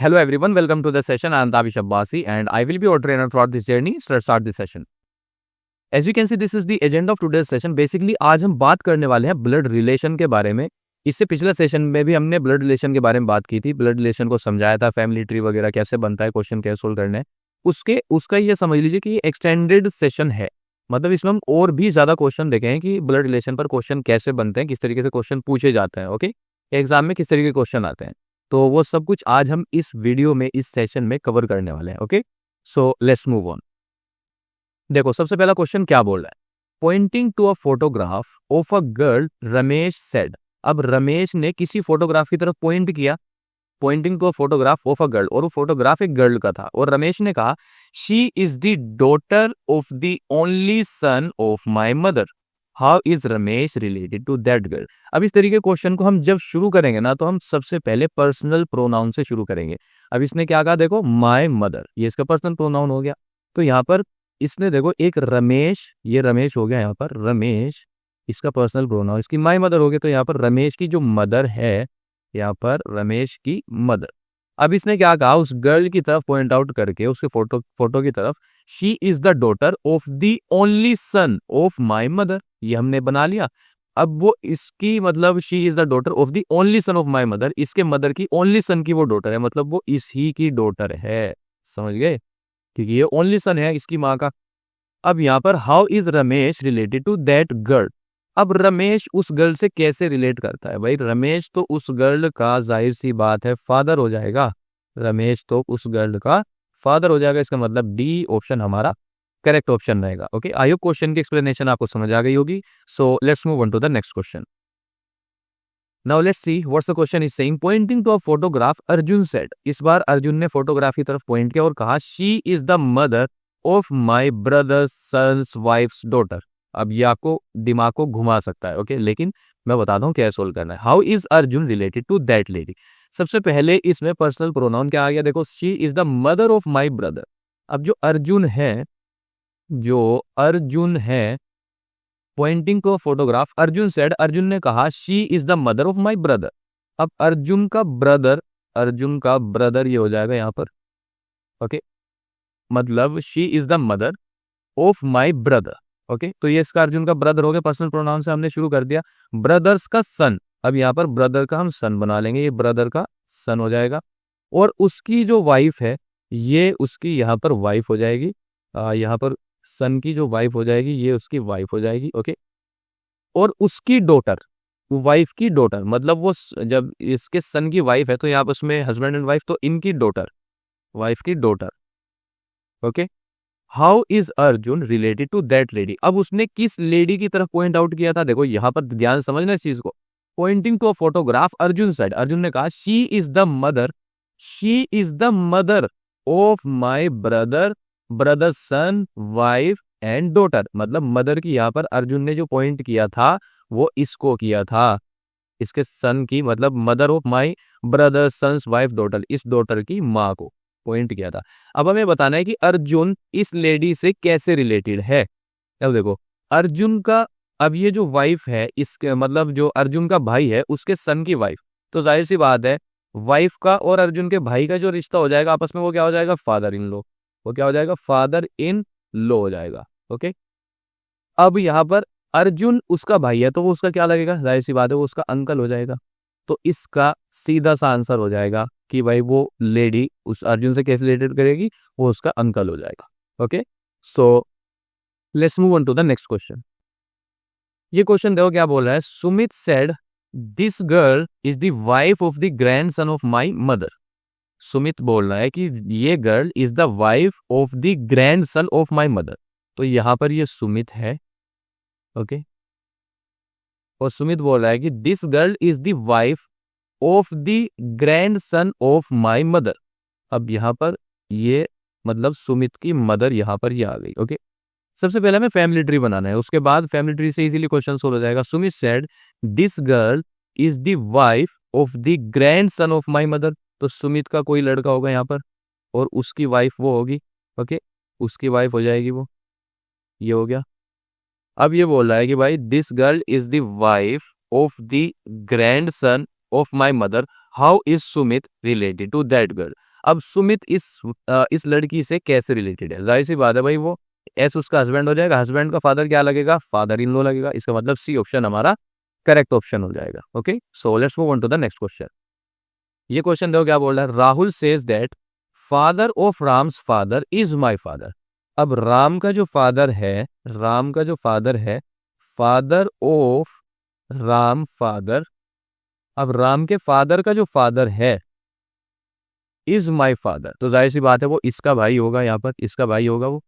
Hello everyone, welcome to the session. I am Tavish Abbasi and I will be your trainer throughout this journey. Let's start this session. As you can see, this is the agenda of today's session. Basically आज हम बात करने वाले हैं blood relation के बारे में। इससे पिछले सेशन में भी हमने ब्लड रिलेशन के बारे में बात की थी, ब्लड रिलेशन को समझाया था, फैमिली ट्री वगैरह कैसे बनता है, क्वेश्चन कैसे सोल्व करने हैं। उसका ये समझ लीजिए कि एक्सटेंडेड सेशन है, मतलब इसमें हम और भी ज्यादा क्वेश्चन देखें कि ब्लड रिलेशन पर क्वेश्चन कैसे बनते हैं, किस तरीके से क्वेश्चन पूछे जाते हैं, ओके, एग्जाम में किस तरीके के क्वेश्चन आते हैं। तो वो सब कुछ आज हम इस वीडियो में, इस सेशन में कवर करने वाले हैं। Okay, so let's move on. देखो सबसे पहला क्वेश्चन क्या बोल रहा है, pointing to a photograph of a girl Ramesh said. अब रमेश ने किसी फोटोग्राफ की तरफ पॉइंट किया, pointing to a photograph of a girl, और वो फोटोग्राफ एक गर्ल का था, और रमेश ने कहा she is the daughter of the only son of my mother, how is Ramesh related to that girl. अब इस तरीके के क्वेश्चन को हम जब शुरू करेंगे ना, तो हम सबसे पहले पर्सनल प्रोनाउन से शुरू करेंगे। अब इसने क्या कहा, देखो माय मदर, ये इसका पर्सनल प्रोनाउन हो गया। तो यहाँ पर इसने देखो एक रमेश, ये रमेश हो गया, यहाँ पर रमेश इसका पर्सनल प्रोनाउन, इसकी माय मदर हो गया। तो यहाँ पर रमेश की जो मदर है, यहाँ पर रमेश की मदर। अब इसने क्या कहा, उस गर्ल की तरफ पॉइंट आउट करके, उसके फोटो की तरफ, she is the daughter of the only son of my mother, ये हमने बना लिया। अब वो इसकी मतलब she is the daughter of the only son of my mother, इसके मदर की ओनली सन की वो डॉटर है, मतलब वो इसी की डॉटर है, समझ गए, क्योंकि ये ओनली सन है इसकी माँ का। अब यहाँ पर how is Ramesh related to that girl. अब रमेश उस गर्ल से कैसे रिलेट करता है, भाई रमेश तो उस गर्ल का जाहिर सी बात है फादर हो जाएगा, रमेश तो उस गर्ल का फादर हो जाएगा। इसका मतलब डी ऑप्शन हमारा करेक्ट ऑप्शन रहेगा। ओके, आई होप क्वेश्चन की एक्सप्लेनेशन आपको समझ आ गई होगी। So let's move on to the next question. Now let's see what's the question is saying, pointing to a photograph Arjun said. इस बार अर्जुन ने फोटोग्राफ की तरफ पॉइंट किया और कहा she is the mother of my brother son's wife's daughter. अब ये आपको दिमाग को घुमा सकता है, ओके, लेकिन मैं बताता हूँ कैसे सोल्व करना है। How is Arjun related to that lady. सबसे पहले इसमें पर्सनल प्रोनाउन क्या आ गया, देखो she is the mother of my brother. अब जो अर्जुन है pointing to a photograph, Arjun said, Arjun ने कहा she is the mother of my brother. अब अर्जुन का ब्रदर ये हो जाएगा यहाँ पर, ओके, मतलब she is the mother of my brother. Okay, तो ये इसका अर्जुन का ब्रदर हो गया, पर्सनल प्रोनाउन से हमने शुरू कर दिया। ब्रदर्स का सन, अब यहाँ पर ब्रदर का हम सन बना लेंगे, ये ब्रदर का सन हो जाएगा। और उसकी जो वाइफ है, ये उसकी यहाँ पर वाइफ हो जाएगी, यहाँ पर सन की जो वाइफ हो जाएगी, ये उसकी वाइफ हो जाएगी। ओके, और उसकी डॉटर, वाइफ की डॉटर, मतलब वो जब इसके सन की वाइफ है तो यहाँ पर उसमें हस्बैंड एंड वाइफ, तो इनकी डॉटर, वाइफ की daughter. Okay, how is Arjun related to that lady. अब उसने किस लेडी की तरफ पॉइंट आउट किया था, देखो यहाँ पर ध्यान समझना इस चीज को। Pointing to a photograph Arjun said, Arjun ने कहा she is the mother of my brother son wife and daughter. मतलब मदर की यहाँ पर अर्जुन ने जो पॉइंट किया था वो इसको किया था, इसके सन की, मतलब mother of my brother son's wife daughter, इस डॉटर की माँ को पॉइंट किया था। अब हमें बताना है कि अर्जुन इस लेडी से कैसे रिलेटेड है। अब देखो अर्जुन का, अब ये जो वाइफ है, इसके मतलब जो अर्जुन का भाई है उसके सन की वाइफ, तो जाहिर सी बात है वाइफ का और अर्जुन के भाई का जो रिश्ता हो जाएगा आपस में, वो क्या हो जाएगा, फादर इन लो, वो क्या हो जाएगा, फादर इन लो हो जाएगा। ओके, अब यहाँ पर अर्जुन उसका भाई है तो वो उसका क्या लगेगा, जाहिर सी बात है वो उसका अंकल हो जाएगा। तो इसका सीधा सा आंसर हो जाएगा कि भाई वो लेडी उस अर्जुन से कैसे रिलेटेड करेगी, वो उसका अंकल हो जाएगा। Okay, so let's move on to the next question. ये क्वेश्चन देखो क्या बोल रहा है, Sumit said this girl is the wife of the grandson of my mother. Sumit बोल रहा है कि ये girl is the wife of the grandson of my mother. तो यहां पर ये सुमित है, ओके, और सुमित बोल रहा है कि this girl is the wife of the grandson of my mother. अब यहाँ पर ये मतलब सुमित की मदर यहाँ पर ये आ गई। ओके, सबसे पहले हमें फैमिली ट्री बनाना है, उसके बाद फैमिली ट्री से इजीली क्वेश्चन सोल्व हो जाएगा। Sumit said this girl is the wife of the grandson of my mother. तो सुमित का कोई लड़का होगा यहाँ पर और उसकी वाइफ वो होगी। ओके, उसकी वाइफ हो जाएगी वो, ये हो गया। अब ये बोल रहा है कि भाई this girl is the wife of the grandson of my mother, how is Sumit related to that girl. अब सुमित इस लड़की से कैसे रिलेटेड है? जाहिर सी बात है भाई, वो एस उसका हस्बैंड हो जाएगा, हस्बैंड का फादर क्या लगेगा? फादर इन लॉ लगेगा। इसका मतलब सी ऑप्शन हमारा करेक्ट ऑप्शन हो जाएगा। Okay, so let's move on to the next question. ये क्वेश्चन देखो क्या बोल रहा है। Rahul says that father of Ram's father is my father. अब राम का जो फादर है, राम का जो फादर है, फादर ऑफ राम फादर, अब राम के फादर का जो फादर है इज माय फादर, तो जाहिर सी बात है वो इसका भाई होगा। यहाँ पर इसका भाई होगा वो,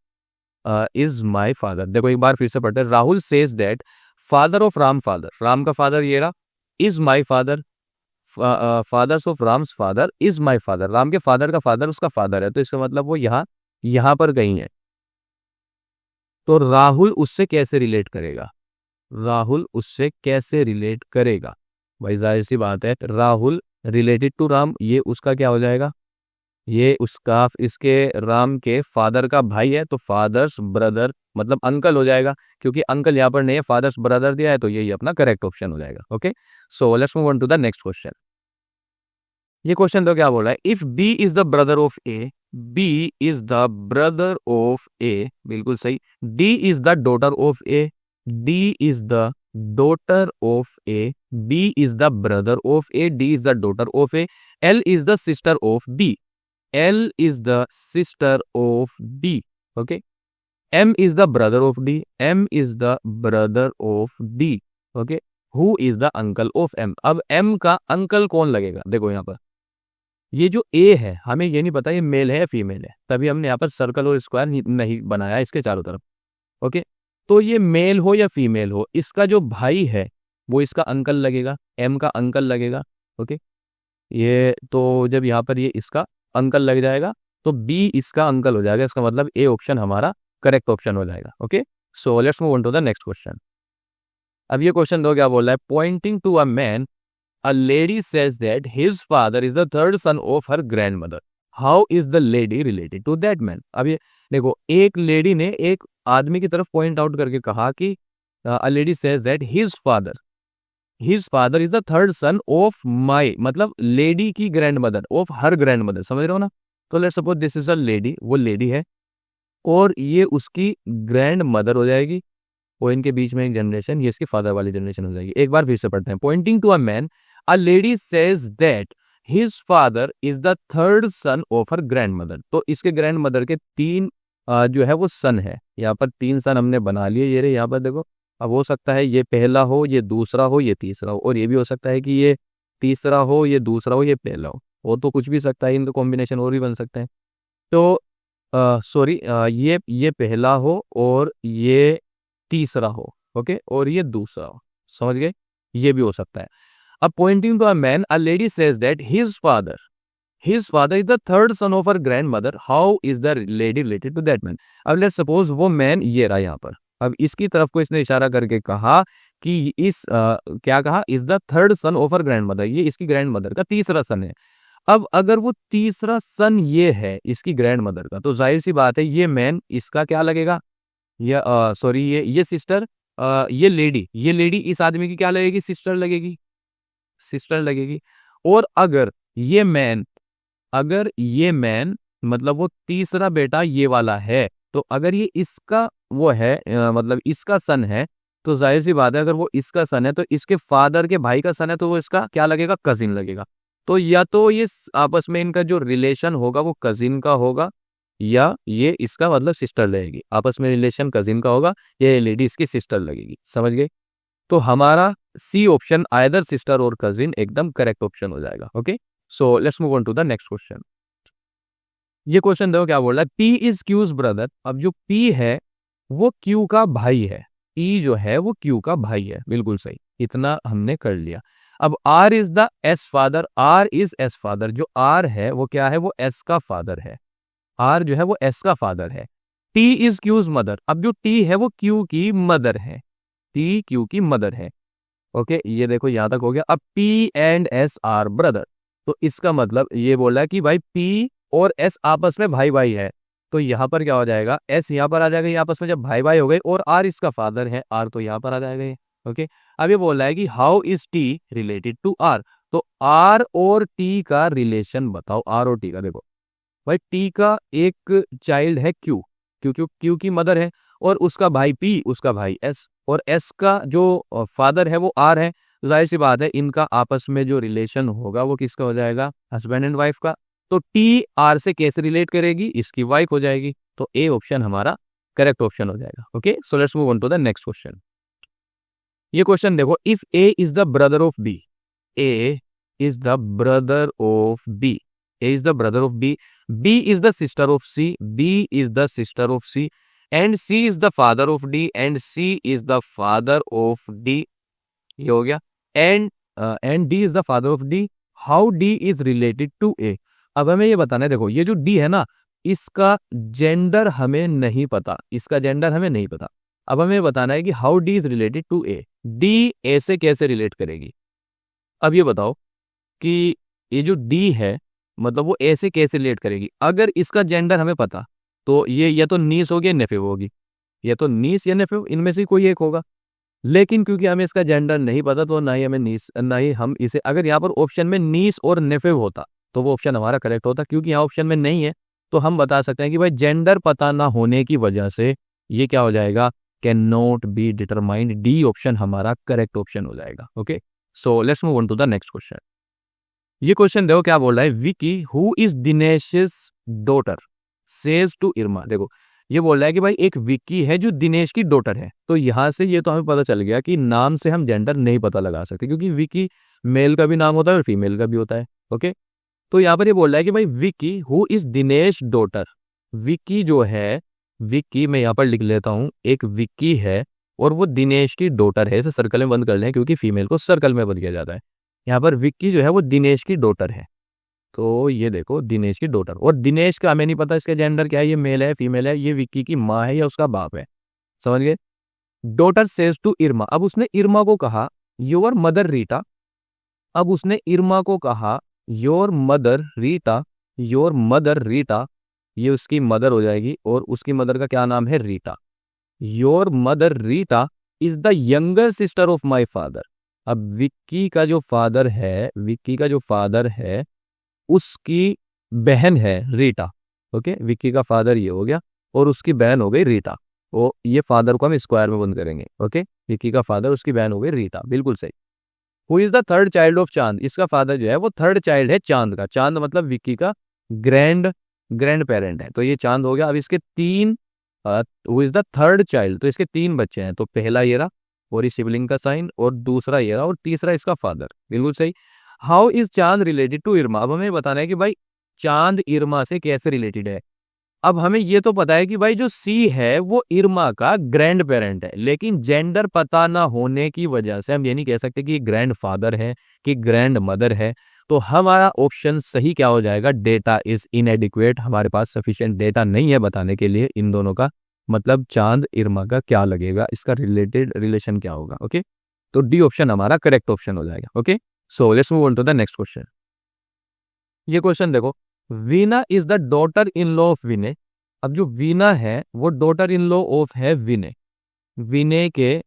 इज माय फादर। देखो एक बार फिर से पढ़ते हैं। Rahul says that father of Ram father, Ram का फादर ये रहा, is my father, fathers of Ram's father is my father. Ram के फादर का फादर उसका फादर है, तो इसका मतलब वो यहां पर कहीं है। तो राहुल उससे कैसे रिलेट करेगा? राहुल उससे कैसे रिलेट करेगा? भाई जाहिर सी बात है, राहुल रिलेटेड टू राम, ये उसका क्या हो जाएगा? ये उसका, इसके राम के फादर का भाई है, तो फादर्स ब्रदर मतलब अंकल हो जाएगा, क्योंकि अंकल यहाँ पर नहीं है, फादर्स ब्रदर दिया है, तो यही अपना करेक्ट ऑप्शन हो जाएगा। Okay, so let's move on to the next question. ये क्वेश्चन तो क्या बोला है? If B is the brother of A, B is the brother of A, बिल्कुल सही। D is the daughter of A, D is the daughter of A, B is the brother of A, D is the daughter of A, L is the sister of B, L is the sister of D. Okay. M is the brother of D. M is the brother of D. Okay. Who is the uncle of M? अब M का uncle कौन लगेगा? देखो यहाँ पर ये जो A है, हमें ये नहीं पता ये मेल है या फीमेल है, तभी हमने यहाँ पर सर्कल और स्क्वायर नहीं बनाया इसके चारों तरफ। ओके, तो ये मेल हो या फीमेल हो, इसका जो भाई है वो इसका अंकल लगेगा, M का अंकल लगेगा। ओके, ये तो जब यहाँ पर ये इसका अंकल लग जाएगा तो बी इसका अंकल हो जाएगा, इसका मतलब ए ऑप्शन हमारा करेक्ट ऑप्शन हो जाएगा। Okay, so let's move on to the next question. अब ये क्वेश्चन दो क्या बोल रहा है? Pointing to a man, a lady says that his father is the third son of her grandmother, how is the lady related to that man? अब ये देखो, एक लेडी ने एक आदमी की तरफ पॉइंट आउट करके कहा कि अ lady says that his father is the third son of माई, मतलब लेडी की grand mother, of her grand mother, समझ रहे हो ना? तो let's suppose this is a lady, वो लेडी है और ये उसकी ग्रैंड मदर हो जाएगी, और इनके बीच में एक जनरेशन, ये इसकी फादर वाली जनरेशन हो जाएगी। एक बार फिर से पढ़ते हैं। Pointing to a man, a lady says that his father is the third son of her grandmother, तो इसके ग्रैंड मदर के तीन जो है वो सन है। यहाँ पर तीन सन हमने बना लिए, ये रहे यहाँ पर देखो। अब हो सकता है ये पहला हो, ये दूसरा हो, ये तीसरा हो, और ये भी हो सकता है कि ये तीसरा हो, ये दूसरा हो, ये पहला हो तो कुछ भी सकता है, इनका कॉम्बिनेशन और भी बन सकते हैं। तो सॉरी, ये पहला हो और ये तीसरा हो, ओके, और ये दूसरा हो, समझ गए? ये भी हो सकता है। अब pointing to a man, a lady says that his father is the third son of her grandmother, how is the lady related to that man? अब लेट्स सपोज वो मैन ये रहा यहाँ पर, अब इसकी तरफ को इसने इशारा करके कहा कि क्या कहा? Is the third son of her grand mother, ये इसकी ग्रैंड मदर का तीसरा सन है। अब अगर वो तीसरा सन ये है इसकी ग्रैंड मदर का, तो जाहिर सी बात है ये मैन इसका क्या लगेगा? ये सॉरी, ये सिस्टर, ये लेडी इस आदमी की क्या लगेगी? सिस्टर लगेगी। और अगर ये मैन मतलब वो तीसरा बेटा ये वाला है, तो अगर ये इसका वो है मतलब इसका सन है, तो जाहिर सी बात है अगर वो इसका सन है तो इसके फादर के भाई का सन है, तो वो इसका क्या लगेगा? कजिन लगेगा। तो या तो ये आपस में इनका जो रिलेशन होगा वो कजिन का होगा, या ये इसका मतलब सिस्टर लगेगी, आपस में रिलेशन कजिन का होगा, या ये लेडी इसकी सिस्टर लगेगी, समझ गए? तो हमारा सी ऑप्शन आइदर सिस्टर और कजिन एकदम करेक्ट ऑप्शन हो जाएगा। Okay, so let's move on to the next question. ये क्वेश्चन देखो क्या बोल रहा है? P is Q's brother. अब जो पी है वो क्यू का भाई है, पी जो है वो क्यू का भाई है, बिल्कुल सही, इतना हमने कर लिया। अब R is the S father, R is S father, जो आर है वो क्या है? वो एस का फादर है, आर जो है वो एस का फादर है। टी इज क्यूज मदर, अब जो टी है वो क्यू की मदर है, टी क्यू की मदर है। ओके, ये देखो यहां तक हो गया। अब P and S R brother, तो इसका मतलब ये बोल रहा है कि भाई पी और एस आपस में भाई भाई है, तो यहाँ पर क्या हो जाएगा? एस यहाँ पर आ जाएगा, ये आपस में जब भाई भाई हो गए, और आर इसका फादर है, आर तो यहाँ पर आ जाएगा ये। ओके, अब ये बोल रहा है कि how is T related to R, तो आर और टी का रिलेशन बताओ, आर और टी का। देखो भाई टी का एक चाइल्ड है क्यू, क्योंकि क्यू की मदर है, और उसका भाई पी, उसका भाई एस, और एस का जो फादर है वो आर है। तो जाहिर सी बात है इनका आपस में जो रिलेशन होगा वो किसका हो जाएगा, हस्बैंड एंड वाइफ का। तो टी आर से कैसे रिलेट करेगी, इसकी वाइफ हो जाएगी। तो ए ऑप्शन हमारा करेक्ट ऑप्शन हो जाएगा। Okay, so let's move on to the next question. ये क्वेश्चन देखो, if A is the brother of B, A is the brother of B, A is the brother of B, B is the sister of C, B is the sister of C, and C is the father of D, and C is the father of D. ये हो गया। and D is the father of D. How D is related to A? अब हमें ये बताना है, देखो ये जो D है ना, इसका जेंडर हमें नहीं पता, इसका जेंडर हमें नहीं पता। अब हमें बताना है कि how D is related to A, D A से कैसे रिलेट करेगी। अब ये बताओ कि ये जो डी है मतलब वो ए से कैसे रिलेट करेगी। अगर इसका जेंडर हमें पता तो ये या तो नीस होगी या नेफिव होगी, या तो नीस या नेफिव, इनमें से कोई एक होगा। लेकिन क्योंकि हमें इसका जेंडर नहीं पता तो ना ही हमें नीस, ना ही हम इसे, अगर यहाँ पर ऑप्शन में नीस और नेफिव होता तो वो ऑप्शन हमारा करेक्ट होता। क्योंकि यहाँ ऑप्शन में नहीं है तो हम बता सकते हैं कि भाई जेंडर पता ना होने की वजह से ये क्या हो जाएगा, can not be determined. D option हमारा करेक्ट ऑप्शन हो जाएगा। Okay, so let's move on to the next question. ये क्वेश्चन देखो क्या बोल रहा है, Vicky who is Dinesh's daughter says to Irma. देखो ये बोल रहा है कि भाई एक विकी है जो दिनेश की डॉटर है। तो यहां से ये तो हमें पता चल गया कि नाम से हम जेंडर नहीं पता लगा सकते, क्योंकि विकी मेल का भी नाम होता है और फीमेल का भी होता है। ओके, तो यहाँ पर ये बोल रहा है कि भाई Vicky who is Dinesh daughter, Vicky जो है, विकी मैं यहाँ पर लिख लेता हूँ, एक विकी है और वो दिनेश की डॉटर है। इसे सर्कल में बंद कर लें क्योंकि फीमेल को सर्कल में बंद किया जाता है। यहाँ पर विक्की जो है वो दिनेश की डॉटर है। तो ये देखो दिनेश की डॉटर, और दिनेश का हमें नहीं पता इसका जेंडर क्या है, ये मेल है फीमेल है, ये विक्की की माँ है या उसका बाप है। समझ गए। डॉटर सेज टू इरमा, अब उसने इरमा को कहा योर मदर रीटा, अब उसने इरमा को कहा your mother Rita, your mother Rita, ये उसकी मदर हो जाएगी और उसकी मदर का क्या नाम है, Rita. Your mother Rita is the younger sister of my father. अब विक्की का जो फादर है, विक्की का जो फादर है उसकी बहन है रीटा। ओके, विक्की का फादर ये हो गया और उसकी बहन हो गई रीटा। वो ये फादर को हम स्क्वायर में बंद करेंगे। ओके, विक्की का फादर उसकी बहन हो गई रीटा, बिल्कुल सही। Who is the third child of चांद, इसका फादर जो है वो थर्ड चाइल्ड है चांद का। चांद मतलब विक्की का ग्रैंड पेरेंट है। तो ये चांद हो गया। अब इसके तीन, who is the third child, तो इसके तीन बच्चे हैं। तो पहला ये रहा और इस सिबलिंग का साइन, और दूसरा ये रहा और तीसरा इसका फादर, बिल्कुल सही। हाउ इज चांद रिलेटेड टू इरमा, अब हमें बताना है कि भाई चांद इरमा से कैसे रिलेटेड है। अब हमें ये तो पता है कि भाई जो सी है वो इरमा का ग्रैंड पेरेंट है, लेकिन जेंडर पता ना होने की वजह से हम ये नहीं कह सकते कि ग्रैंड फादर है कि ग्रैंड मदर है। तो हमारा ऑप्शन सही क्या हो जाएगा, डेटा इज इनएडिक्वेट, हमारे पास सफिशिएंट डेटा नहीं है बताने के लिए इन दोनों का मतलब चांद इरमा का क्या लगेगा, इसका रिलेटेड रिलेशन क्या होगा। ओके, तो डी ऑप्शन हमारा करेक्ट ऑप्शन हो जाएगा। Okay, so let's move on to the next question. ये क्वेश्चन देखो, Veena is the daughter in law of Vinay. अब जो वीना है वो डॉटर इन लॉ ऑफ है विनय। विनय के,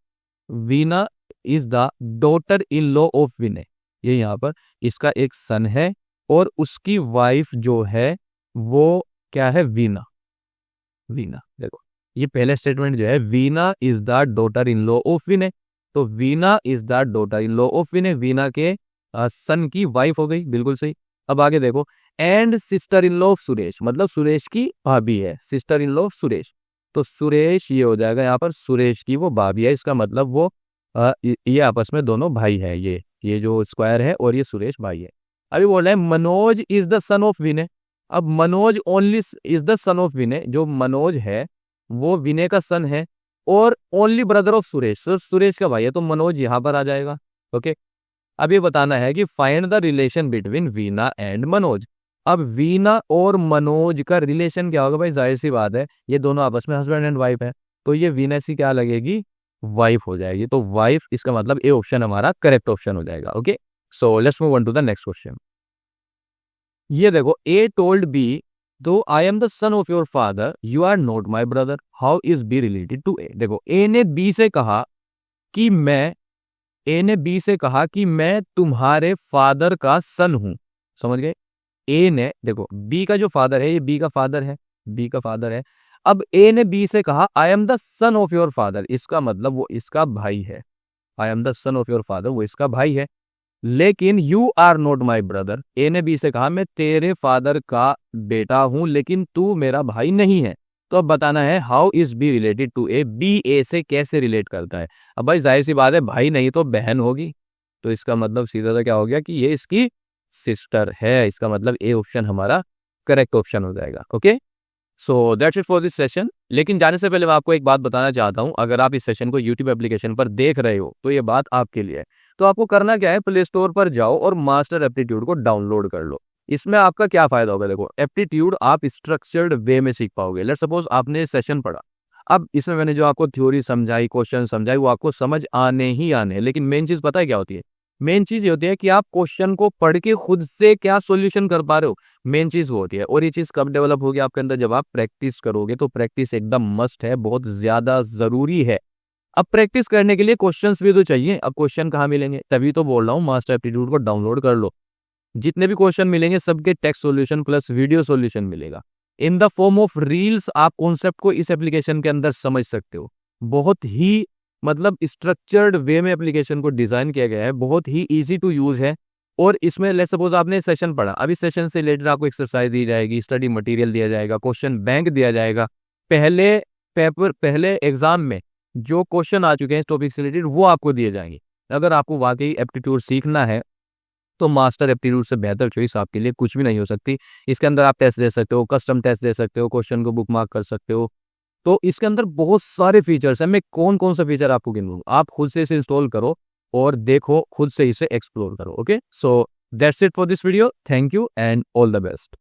Veena is the daughter in law of Vinay, ये यहाँ पर इसका एक सन है और उसकी वाइफ जो है वो क्या है, वीना। वीना देखो ये पहले स्टेटमेंट जो है, Veena is the daughter in law of Vinay. तो Veena is the daughter in law of Vinay, Veena के सन की वाइफ हो गई, बिल्कुल सही। अब आगे देखो, and sister in law of Suresh, मतलब सुरेश की भाभी है, sister in law of Suresh. तो सुरेश ये हो जाएगा यहाँ पर, सुरेश की वो भाभी है, इसका मतलब वो ये आपस में दोनों भाई है। ये जो स्क्वायर है और ये सुरेश भाई है। अभी बोल रहे हैं Manoj is the son of Vinay. अब Manoj only is the son of Vinay, जो मनोज है वो विनय का सन है और only brother of Suresh, Suresh का भाई है, तो मनोज यहां पर आ जाएगा। ओके, अब ये बताना है कि find the relation between Veena and Manoj. अब वीना और मनोज का रिलेशन क्या होगा भाई, जाहिर सी बात है ये दोनों आपस में हस्बैंड एंड वाइफ है, तो ये वीना सी क्या लगेगी, वाइफ हो जाएगी। तो वाइफ, इसका मतलब ए ऑप्शन हमारा करेक्ट ऑप्शन हो जाएगा। Okay, so let's move on to the next question. ये देखो, A told B though I am the son of your father you are not my brother, how is B related to A. देखो A ने B से कहा कि मैं, ए ने B से कहा कि मैं तुम्हारे फादर का सन हूं, समझ गए। ए ने, देखो बी का जो फादर है, ये बी का फादर है, बी का फादर है। अब ए ने बी से कहा I am the son of your father, इसका मतलब वो इसका भाई है। I am the son of your father, वो इसका भाई है। लेकिन you are not my brother, A ने बी से कहा मैं तेरे फादर का बेटा हूं लेकिन तू मेरा भाई नहीं है। तो अब बताना है how is B related to A, B A से कैसे रिलेट करता है। अब भाई जाहिर सी बात है, भाई नहीं तो बहन होगी, तो इसका मतलब सीधा सा क्या हो गया कि ये इसकी सिस्टर है। इसका मतलब ए ऑप्शन हमारा करेक्ट ऑप्शन हो जाएगा। Okay, so that's it for this session. लेकिन जाने से पहले मैं आपको एक बात बताना चाहता हूं, अगर आप इस सेशन को यूट्यूब एप्लीकेशन पर देख रहे हो तो ये बात आपके लिए है। तो आपको करना क्या है, प्ले स्टोर पर जाओ और मास्टर एप्टीट्यूड को डाउनलोड कर लो। इसमें आपका क्या फायदा होगा, देखो एप्टीट्यूड आप स्ट्रक्चर्ड वे में सीख पाओगे। लेट्स सपोज आपने सेशन पढ़ा, अब इसमें मैंने जो आपको थ्योरी समझाई, क्वेश्चन समझाई, वो आपको समझ आने ही आने हैं। लेकिन मेन चीज पता है क्या होती है, मेन चीज ये होती है कि आप क्वेश्चन को पढ़ के खुद से क्या सॉल्यूशन कर पा रहे हो, मेन चीज वो होती है। और ये चीज कब डेवलप होगी आपके अंदर, जब आप प्रैक्टिस करोगे। तो प्रैक्टिस एकदम मस्ट है, बहुत ज्यादा जरूरी है। अब प्रैक्टिस करने के लिए क्वेश्चंस भी तो चाहिए। अब क्वेश्चन कहाँ मिलेंगे, तभी तो बोल रहा हूँ मास्टर एप्टीट्यूड को डाउनलोड कर लो। जितने भी क्वेश्चन मिलेंगे सबके text solution plus video solution मिलेगा in the form of reels. आप कॉन्सेप्ट को इस एप्लीकेशन के अंदर समझ सकते हो। बहुत ही मतलब स्ट्रक्चर्ड वे में एप्लीकेशन को डिजाइन किया गया है, बहुत ही इजी टू यूज है। और इसमें लेट्स सपोज आपने सेशन पढ़ा, अभी सेशन से रिलेटेड आपको एक्सरसाइज दी जाएगी, स्टडी मटेरियल दिया जाएगा, क्वेश्चन बैंक दिया जाएगा। पहले पेपर, पहले एग्जाम में जो क्वेश्चन आ चुके हैं इस टॉपिक से रिलेटेड वो आपको दिए जाएंगे। अगर आपको वाकई एप्टीट्यूड सीखना है तो मास्टर एप्टीट्यूड से बेहतर चॉइस आपके लिए कुछ भी नहीं हो सकती। इसके अंदर आप टेस्ट दे सकते हो, कस्टम टेस्ट दे सकते हो, क्वेश्चन को बुक मार्क कर सकते हो। तो इसके अंदर बहुत सारे फीचर्स हैं। मैं कौन कौन सा फीचर आपको गिनूंगा, आप खुद से इसे इंस्टॉल करो और देखो, खुद से इसे एक्सप्लोर करो। Okay, so that's it for this video. Thank you and all the best.